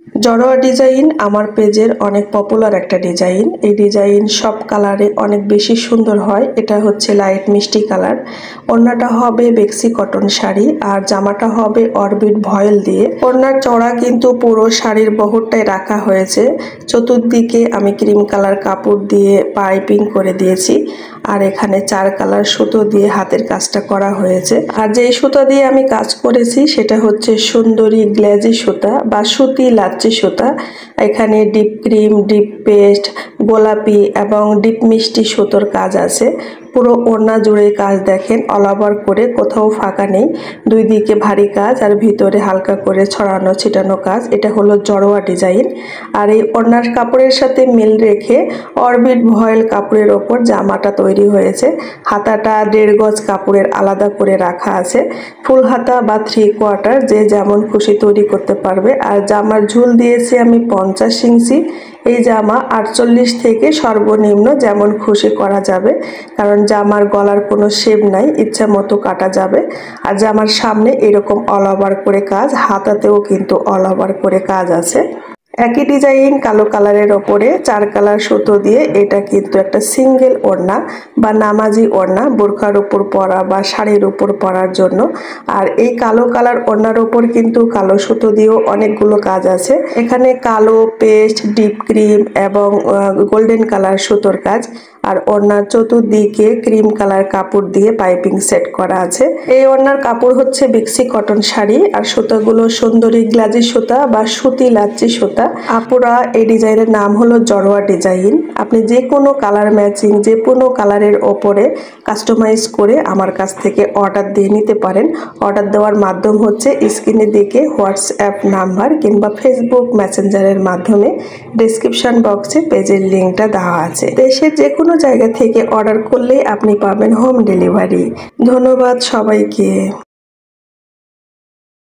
জড়োয়া design আমার পেজের অনেক পপুলার একটা ডিজাইন। এই ডিজাইন সব কালারে অনেক বেশি সুন্দর হয়। এটা হচ্ছে লাইট মিষ্টি কালার। ওড়নাটা হবে বেক্সি কটন শাড়ি আর জামাটা হবে অরবিট ভয়েল দিয়ে। ওড়নার চড়া কিন্তু পুরো শাড়ির বহরটাই রাখা হয়েছে। চতুর্দিকে আমি ক্রিম কালার কাপড় দিয়ে পাইপিং করে দিয়েছি আর এখানে 4 কালার সুতো দিয়ে হাতের কাজটা করা হয়েছে। আর যে সুতা দিয়ে আমি কাজ করেছি সেটা হচ্ছে সুন্দরী গ্লেজি সুতা বা সুতি লাচ্ছি সুতা। এখানে ডিপ ক্রিম, ডিপ পেস্ট, গোলাপি এবং ডিপ মিষ্টি সুতোর কাজ আছে। পুরো ওড়না জুড়ে কাজ দেখেন, অল ওভার করে, কোথাও ফাঁকা নেই। দুই দিকে ভারী কাজ আর ভিতরে হালকা করে ছড়ানো ছিটানো কাজ। এটা হলো জড়োয়া ডিজাইন। আর এই ওড়নার কাপড়ের সাথে মিল রেখে অরবিট ভয়েল কাপড়ের ওপর জামাটা তৈরি হয়েছে। হাতাটা 1.5 গজ কাপড়ের আলাদা করে রাখা আছে। ফুল হাতা বা 3/4 যে যেমন খুশি তৈরি করতে পারবে। আর জামার ঝুল দিয়েছি আমি 50 ইঞ্চি। এই জামা 48 থেকে সর্বনিম্ন যেমন খুশি করা যাবে, কারণ জামার গলার কোনো শেপ নাই, ইচ্ছা মতো কাটা যাবে। আর জামার সামনে এরকম অল ওভার করে কাজ, হাতাতেও কিন্তু অল ওভার করে কাজ আছে। একই ডিজাইন কালো কালারের ওপরে 4 কালার সুতো দিয়ে এটা কিন্তু একটা সিঙ্গেল ওড়না বা নামাজি ওড়না, বোরখার উপর পরা বা শাড়ির উপর পরার জন্য। আর এই কালো কালার ওড়নার ওপর কিন্তু কালো সুতো দিয়েও অনেকগুলো কাজ আছে। এখানে কালো পেস্ট, ডিপ ক্রিম এবং গোল্ডেন কালার সুতোর কাজ। আর ওড়নার চতুর্দিকে ক্রিম কালার কাপড় দিয়ে পাইপিং সেট করা আছে। এই ওড়নার কাপড় হচ্ছে বেক্সি কটন শাড়ি আর সুতাগুলো সুন্দরী গ্লাজি সুতা বা সুতি লাচ্ছি সুতা। আপুরা এই ডিজাইনের নাম হলো জড়োয়া ডিজাইন। আপনি যে কোনো কালার ম্যাচিং, যে কোনো কালারের ওপরে কাস্টমাইজ করে আমার কাছ থেকে অর্ডার দিয়ে নিতে পারেন। অর্ডার দেওয়ার মাধ্যম হচ্ছে স্ক্রিনে দেখে হোয়াটসঅ্যাপ নাম্বার কিংবা ফেসবুক মেসেঞ্জারের মাধ্যমে। ডেসক্রিপশন বক্সে পেজের লিঙ্কটা দেওয়া আছে। দেশের যে কোনো জায়গা থেকে অর্ডার করলেই আপনি পাবেন হোম ডেলিভারি। ধন্যবাদ সবাইকে।